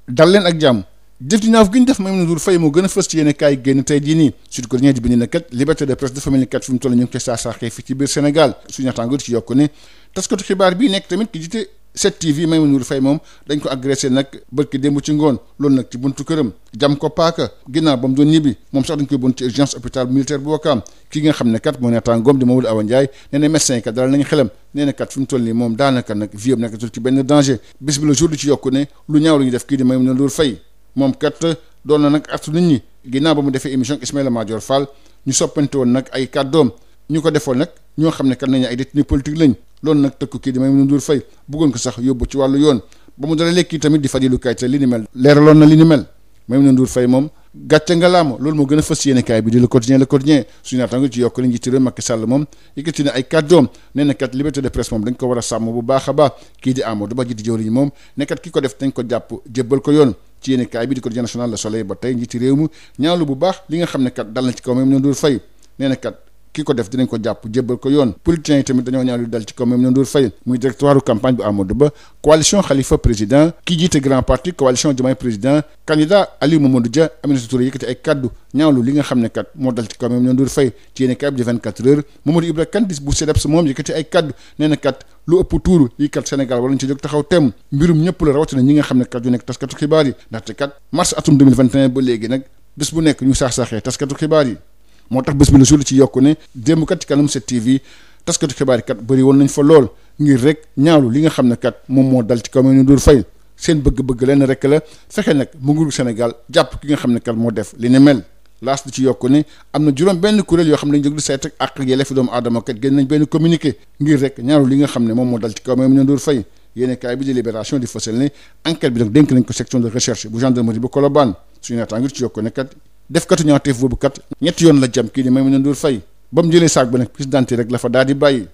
dal leen ak jàmm jëf ji ñaaw gi ñu def Maimouna Ndour Faye moo gën a fës ci yéen kaay génn tey jii nii Sud Quotidien di bind na kat liberté de presse dafa mel ni kat fi mu toll ñu ngi koy saaxee fii ci biir Sénégal suñu naataango ci yokk ne taskatu xibaar bii nekk tamit ki jiite 7TV Maimouna Ndour Faye moom dañ ko agressé nag bërki démb ci ngoon loolu nag ci buntu këram jam ko paaka ginnaaw ba mu doon ñibbi moom sax dañ koy bon ci urgence hôpital militaire bu Ouakam ki nga xam ne kat moo naataangoom di Mamadou Awa Ndiaye nee na médecin yi kat dalal nañ xelam nee na kat fi mu toll nii moom daanaka nag vie am nekkatul ci benn danger bis bi le jour di ci yokku ne lu ñaaw la ñu def kii di Maimouna Ndour Faye moom kat doon na nag artu nit ñi ginnaaw ba mu defee émission Ismaïla Madior Fall ñu soppante woon nag ay kàddoom ñu ko defoon nag ñoo xam ne kat nañu ay détenus politique lañ loolu nag tëkku kii di Maimouna Ndour Faye bëggoon ko sax yóbbu ci wàllu yoon ba mu dara lekki tamit di Fadilou Keita li ni mel leeraloon na li ni mel Maimouna Ndour Faye moom gàcce nga laama loolu moo gën a fës yéene kaay bi di Le Quotidien suñu naataango ci yokk li njiitu réew Macky Sall moom yëkkati na ay kàddoom nee na kat liberté de presse moom dañ ko war a sàmm bu baax a baax kii di Amadou Ba jiite jëwriñ moom ne kat ki ko def dañ ko jàpp jébbal ko yoon ci yéene kaay bi di Quotidien national Le Soleil ba tey njiiti réew mi ñaawlu bu baax li nga xam ne kat dal na ci kaw Maimouna Ndour Faye nee na kat ki ko def dinañ ko jàpp jébbal ko yoon politiciens yi tamit dañoo ñaawlu dal ci kaw Maimouna Ndour Faye muy directoire campagne bu Amadou Ba coalition Khalifa président ki jiite grand parti coalition Diomaye président candidat Aliou Mamadou Dia Aminata Touré yëkkati ay kaddu ñaawlu li nga xam ne kat moo dal ci kaw Maimouna Ndour Faye ci yéene kaay bi di 24 heures Mamadou Ibra Kane bu CDEPS moom yëkkati ay kaddu nee na kat lu ëpp tuuru yi kat Sénégal war nañ ci jóg taxaw temm mbirum ñëpp la rawatina ñi nga xam ne kat yu nekk taskatu xibaar yi ndaxte kat mars atum 2021 ba léegi nag bés bu nekk ñu saax-saaxee taskatu xibaar yi moo tax bés bi la jour ci yokku ne démb kat ci kanam 7TV taskatu xibaar yi kat bëri woon nañ fa lool ngir rek ñaawlu li nga xam ne kat moom moo dal ci kaw Maimouna Ndour Faye seen bëgg-bëgg leen rek la fexe nag mu nguuru Sénégal jàpp ki nga xam ne kat moo def li ne mel laas di ci yokku ne am na juróom benn kuréel yoo xam ne dañu jóg di sayt ak yelleefi doomu aadama kat génn nañ benn communiqué ngir rek ñaawlu li nga xam ne moom moo dal ci kaw Maimouna Ndour Faye yéene kaay bi di Libération di fësal ne enquête bi nag dénk nañ ko section de recherche bu gendarmerie bu Colobane suñu naata ngir ci yokku ne kat def katu ñaawteef boobu kat ñetti yoon la jam kii di Maimouna Ndour Faye ba mu jëlee saak ba nag piste d'identité rek la fa daal di bàyyi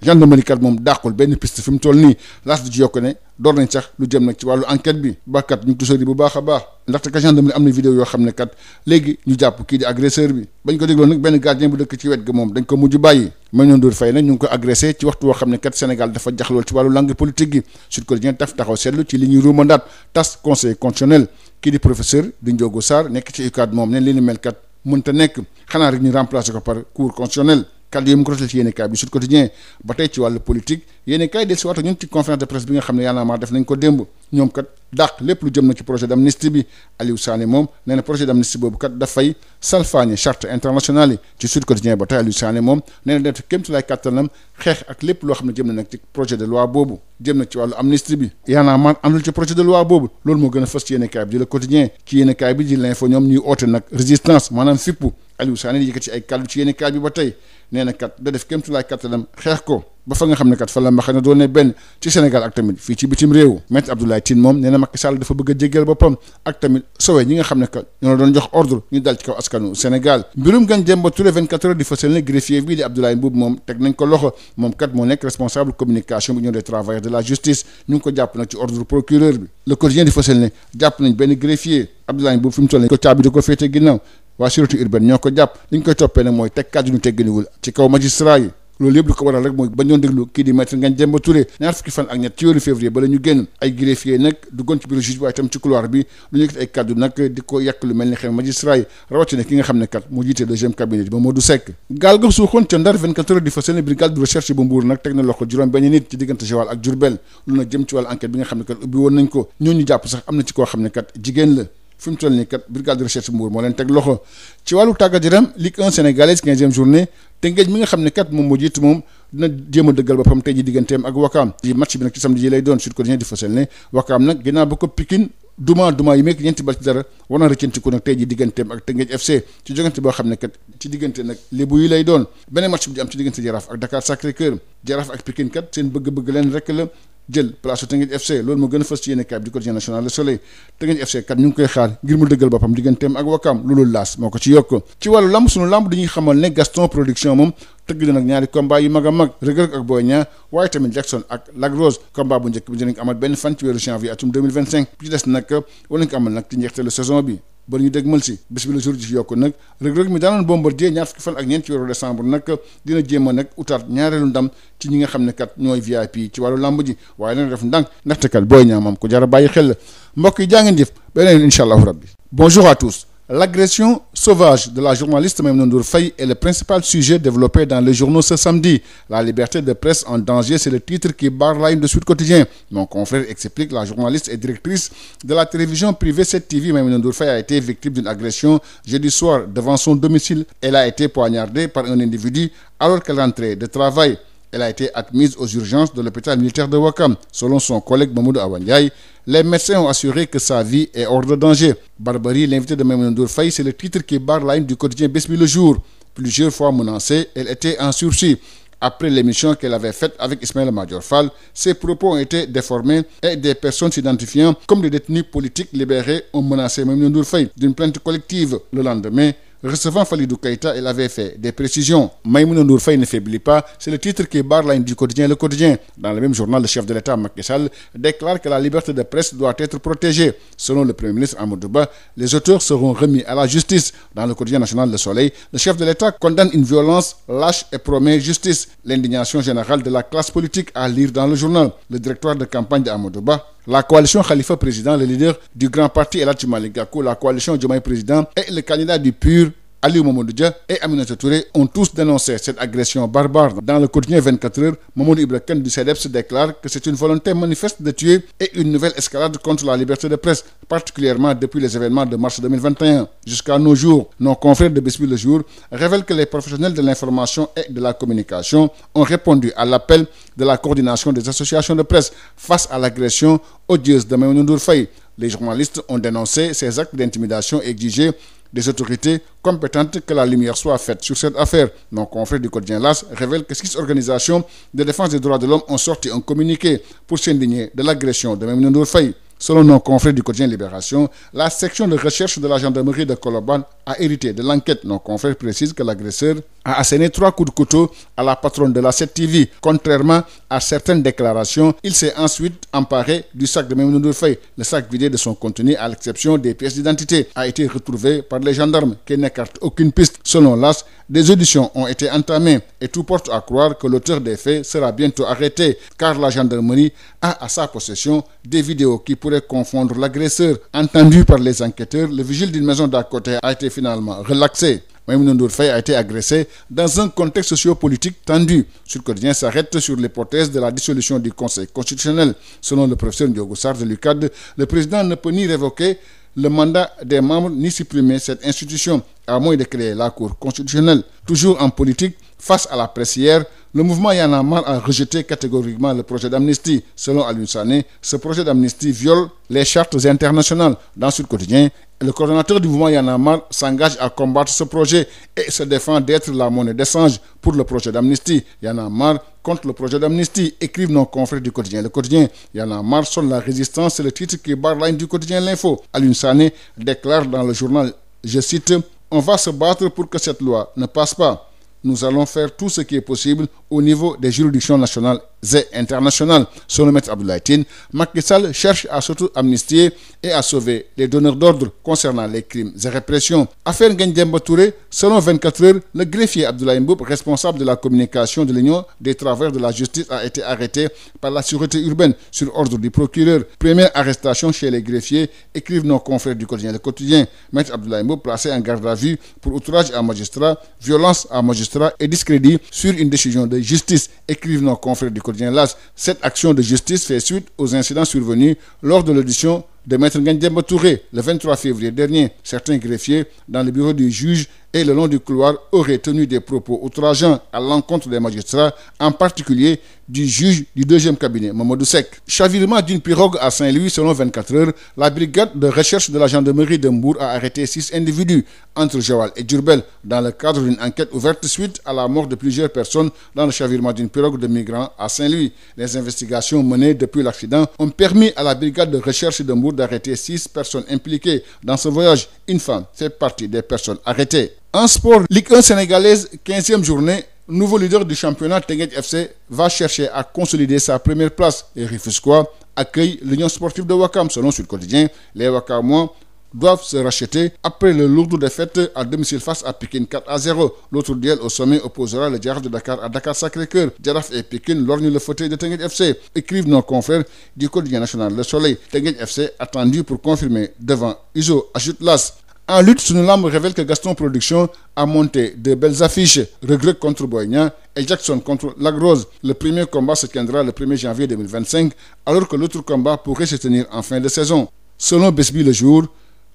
gendarmerie kat moom dàqul benn piste fi mu toll nii laas di ci yokk ne door nañ sax lu jëm nag ci wàllu enquête bi ba kat ñu tusóori bu baax a baax ndaxte ka gendarmerie am na vidéo yoo xam ne kat léegi ñu jàpp kii di agresseur bi bañ ko dégloo nag benn gardien bu dëkk ci wet ga moom dañ ko mujj bàyyi Maimouna Ndour Faye nag ñu ngi ko agressé ci waxtu woo xam ne kat Sénégal dafa jax lool ci wàllu langue politique gi Sud Quotidien taxaw seetlu ci li ñuy ruumandaat tas conseil constitutionnel kii di professeur di Ndiogou Sarr nekk ci UCAD moom ne li ni mel kat mënta nekk xanaa rek ñu remplacer ko par cour constitutionnel kàddu yi mu ko rotal ci yéene kaay bi Sud Quotidien ba tey ci wàllu politique yéene kaay del si waata ñun ci conférence de presse bi nga xam ne Y'en a marre def nañ ko démb ñoom kat dàq lépp lu jëm na ci projet d'amnistie bi Aliou Sané moom nee na projet d'amnistie boobu kat dafay salfaañe charte internationale yi ci Sud Quotidien ba tey Aliou Sané moom nee na def kéem tolluwaay kàttanam xeex ak lépp loo xam ne jëm na nag ci projet de loi boobu jëm na ci wàllu amnistie bi Y'en a marre àndul ci projet de loi boobu loolu moo gën a fës ci yéene kaay bi di Le Quotidien ci yéene kaay bi di L'Info ñoom ñuy oote nag résistance maanaam fippu Aliou Sané di yëkkati ci ay kàddu ci yéene kaay bi ba tey nee na kat da def kéem tolluwaay kàttanam xeex ko ba fa nga xam ne kat fa la mbaxee na doon ne benn ci Sénégal ak tamit fii ci bitim réew Maître Abdoulaye Tine moom nee na Macky Sall dafa bëgg a jéggal boppam ak tamit sowe ñi nga xam ne kat ñoo la doon jox ordre ñu dal ci kaw askanu Sénégal mbirum Ngagne Demba Touré 24 heures di fësal ne greffier bii di Abdoulaye Mboup moom teg nañ ko loxo moom kat moo nekk responsable communication bi union des travailleurs de la justice ñu ngi ko jàpp nag ci ordre procureur bi Le Quotidien di fësal ne jàpp nañ benn greffier Abdoulaye Mboup fi mu toll nii ko caabi di ko féete ginnaaw waa sûreté urbaine ñoo ko jàpp li ñu koy toppee nag mooy teg kàddu ñu tegginiwul ci kaw magistrat yi loolu yëpp lu ko waral rek mooy bañ doon déglu kii di maître Ngagne Demba Touré ñaar fukki fan ak ñett ci weeru février ba la ñu génn ay greffier nag duggoon ci bureau juge bi waaye tam ci couloir bi lu ñu yëkkati ay kàddu nag di ko yàq lu mel ni xew magistrat yi rawatina ki nga xam ne kat mu jiite deuxième cabinet bi Mamadou Seck gaal ga suuxoon ca Ndar 24 heures di fa seen brigade de recherche bu Mbour nag teg na loxo juróom benn nit ci diggante Joal ak Diourbel lu nag jëm ci wàllu enquête bi nga xam ne kat ubbi woon nañ ko ñooñu jàpp sax am na ci koo xam ne kat jigéen la fi mu toll nii kat brigade de recherche Mbour moo leen teg loxo ci wàllu tàggat yaram Ligue 1 sénégalaise 15e journée Teungueth mi nga xam ne kat moom moo jiitu moom dina jéem a dëggal boppam tey ji digganteem ak Wakaam ci match bi nag ci samedi ji lay doon Sud Quotidien di fësal ne Wakaam nag ginnaaw ba ko Pikine duma yi mekk ñeenti bal ci dara war na rëccantiku nag tey ji digganteem ak Teungueth FC ci jogante boo xam ne kat ci diggante nag lébu yi lay doon beneen match bi di am ci diggante Jaraaf ak Dakar Sacré-Cœur Jaraaf ak Pikine kat seen bëgg-bëgg leen rek la jël place Teungueth FC loolu moo gën a fës ci yéene kaay bi di Quotidien national Le Soleil Teungueth FC kat ñu ngi koy xaar ngir mu dëggal boppam digganteem ak Wakaam loolu laas moo ko ci yokk ci wàllu lamb sunu lamb dañuy xamal ne Gaston production moom tëgg na nag ñaari combat yu mag a mag Reug Reug ak Boy Niang waaye tamit Jackson ak Lac Rose combat bu njëkk bi dinañ ko amal benn fan ci weeru janvier atum 2025 bi ci des nag war nañ ko amal nag ci njeexteelu saison bi ba ñu dégmal si bés bi le jour ji ci yokku nag Reug Reug mi daanoon Bombardier ñaar fukki fan ak ñeent ci weeru décembre nag dina jéem a nag utaat ñaareelu ndam ci ñi nga xam ne kat ñooy VIP ci wàllu làmb ji waaye nag def ndànk ndaxte kat Boy Niang moom ko jar a bàyyi xel la mbokk yi jaa ngeen jëf beneen incha allahu rabbi. Bonjour à tous. L'agression sauvage de la journaliste Maïmouna Ndour Faye est le principal sujet développé dans les journaux ce samedi. La liberté de presse en danger, c'est le titre qui barre la une de Sud Quotidien. Mon confrère explique, la journaliste et directrice de la télévision privée 7TV, Maïmouna Ndour Faye, a été victime d'une agression jeudi soir devant son domicile. Elle a été poignardée par un individu alors qu'elle rentrait de travail. Elle a été admise aux urgences de l'hôpital militaire de Ouakam. Selon son collègue Mamoudou Awa Ndiaye, les médecins ont assuré que sa vie est hors de danger. Barbarie, l'invité de Maïmouna Ndour Faye, c'est le titre qui barre la une du quotidien Bës Bi Le Jour. Plusieurs fois menacée, elle était en sursis. Après l'émission qu'elle avait faite avec Ismaïla Madior Fall, ses propos ont été déformés et des personnes s'identifiant comme des détenus politiques libérés ont menacé Maïmouna Ndour Faye d'une plainte collective. Le lendemain, recevant Falidou Keïta, elle avait fait des précisions. Maïmouna Ndour Faye ne faiblit pas, c'est le titre qui barre la ligne du quotidien Le Quotidien. Dans le même journal, le chef de l'État, Macky Sall, déclare que la liberté de presse doit être protégée. Selon le Premier ministre Amadou Ba, les auteurs seront remis à la justice. Dans le quotidien national Le Soleil, le chef de l'État condamne une violence lâche et promet justice. L'indignation générale de la classe politique à lire dans le journal. Le directoire de campagne d'Amadou Ba, la coalition Khalifa Président, le leader du grand parti El Hadji Malick Gakou, la coalition Diomaye Président et le candidat du PUR, Aliou Mamadou Dia et Aminata Touré ont tous dénoncé cette agression barbare. Dans le quotidien 24 heures, Mamadou Ibra Kane du CDEPS déclare que c'est une volonté manifeste de tuer et une nouvelle escalade contre la liberté de presse, particulièrement depuis les événements de mars 2021. Jusqu'à nos jours, nos confrères de Bës Bi Le Jour révèlent que les professionnels de l'information et de la communication ont répondu à l'appel de la coordination des associations de presse face à l'agression odieuse de Maïmouna Ndour Faye. Les journalistes ont dénoncé ces actes d'intimidation et exigé des autorités compétentes que la lumière soit faite sur cette affaire. Nos confrères du quotidien LAS révèlent que 6 organisations de défense des droits de l'homme ont sorti un communiqué pour s'indigner de l'agression de Maïmouna Ndour Faye. Selon nos confrères du quotidien Libération, la section de recherche de la gendarmerie de Colobane a hérité de l'enquête. Nos confrères précisent que l'agresseur a asséné 3 coups de couteau à la patronne de la 7TV. Contrairement à certaines déclarations, il s'est ensuite emparé du sac de Maïmouna Ndour Faye. Le sac vidé de son contenu, à l'exception des pièces d'identité, a été retrouvé par les gendarmes qui n'écartent aucune piste. Selon l'AS, des auditions ont été entamées et tout porte à croire que l'auteur des faits sera bientôt arrêté, car la gendarmerie a à sa possession des vidéos qui pourraient confondre l'agresseur. Entendu par les enquêteurs, le vigile d'une maison d'à côté a été finalement relaxé. Maïmouna Ndour Faye a été agressée dans un contexte sociopolitique tendu. Sud Quotidien s'arrête sur l'hypothèse de la dissolution du Conseil constitutionnel. Selon le professeur Ndiogou Sarr de l'UCAD, le président ne peut ni révoquer le mandat des membres ni supprimer cette institution, à moins de créer la Cour constitutionnelle. Toujours en politique, face à la presse hier, le mouvement Y en a marre a rejeté catégoriquement le projet d'amnistie. Selon Alioune Sané, ce projet d'amnistie viole les chartes internationales. Dans Sud Quotidien, le coordonnateur du mouvement Y en a marre s'engage à combattre ce projet et se défend d'être la monnaie d'échange pour le projet d'amnistie. Y en a marre contre le projet d'amnistie, écrivent nos confrères du quotidien. Le quotidien Y en a marre sonne la résistance, c'est le titre qui barre la ligne du quotidien L'Info. Alioune Sané déclare dans le journal, je cite, « On va se battre pour que cette loi ne passe pas. Nous allons faire tout ce qui est possible au niveau des juridictions nationales et internationales. » Selon Maître Abdoulaye Tine, Macky Sall cherche à s'auto-amnistier et à sauver les donneurs d'ordre concernant les crimes et répressions. Affaire Ngagne Demba Touré, selon 24 heures, le greffier Abdoulaye Mboup, responsable de la communication de l'Union des travailleurs de la justice, a été arrêté par la sûreté urbaine sur ordre du procureur. Première arrestation chez les greffiers, écrivent nos confrères du quotidien. Le quotidien, Maître Abdoulaye Mboup placé en garde à vue pour outrage à magistrat, violence à magistrat et discrédit sur une décision de justice, écrivent nos confrères du quotidien LAS. Cette action de justice fait suite aux incidents survenus lors de l'audition de Maître Ngagne Demba Touré le 23 février dernier. Certains greffiers dans le bureau du juge et le long du couloir auraient tenu des propos outrageants à l'encontre des magistrats, en particulier du juge du 2e cabinet, Mamadou Seck. Chavirement d'une pirogue à Saint-Louis, selon 24 heures, la brigade de recherche de la gendarmerie de Mbour a arrêté 6 individus entre Joal et Diourbel dans le cadre d'une enquête ouverte suite à la mort de plusieurs personnes dans le chavirement d'une pirogue de migrants à Saint-Louis. Les investigations menées depuis l'accident ont permis à la brigade de recherche de Mbour d'arrêter 6 personnes impliquées dans ce voyage. Une femme fait partie des personnes arrêtées. En sport, Ligue 1 sénégalaise, 15e journée, nouveau leader du championnat, Teungueth FC va chercher à consolider sa première place. Et Rufisquois accueille l'Union sportive de Ouakam. Selon Sud Quotidien, les Ouakamois doivent se racheter après le lourd défaite à domicile face à Pikine 4-0. L'autre duel au sommet opposera le Jaraaf de Dakar à Dakar Sacré-Cœur. Jaraaf et Pikine lorgnent le fauteuil de Teungueth FC, écrivent nos confrères du quotidien national Le Soleil. Teungueth FC attendu pour confirmer devant Iso, ajoute l'As. En lutte, Sunu Lamb révèle que Gaston Production a monté de belles affiches. Reug Reug contre Boy Niang et Jackson contre Lac Rose. Le premier combat se tiendra le 1er janvier 2025, alors que l'autre combat pourrait se tenir en fin de saison. Selon Besbi Le Jour,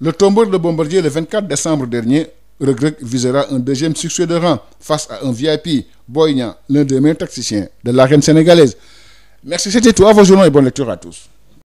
le tombeur de Bombardier le 24 décembre dernier, Reug Reug visera un deuxième succès de rang face à un VIP, Boy Niang, l'un des meilleurs tacticiens de l'arène sénégalaise. Merci, c'était tout. À vos journaux et bonne lecture à tous.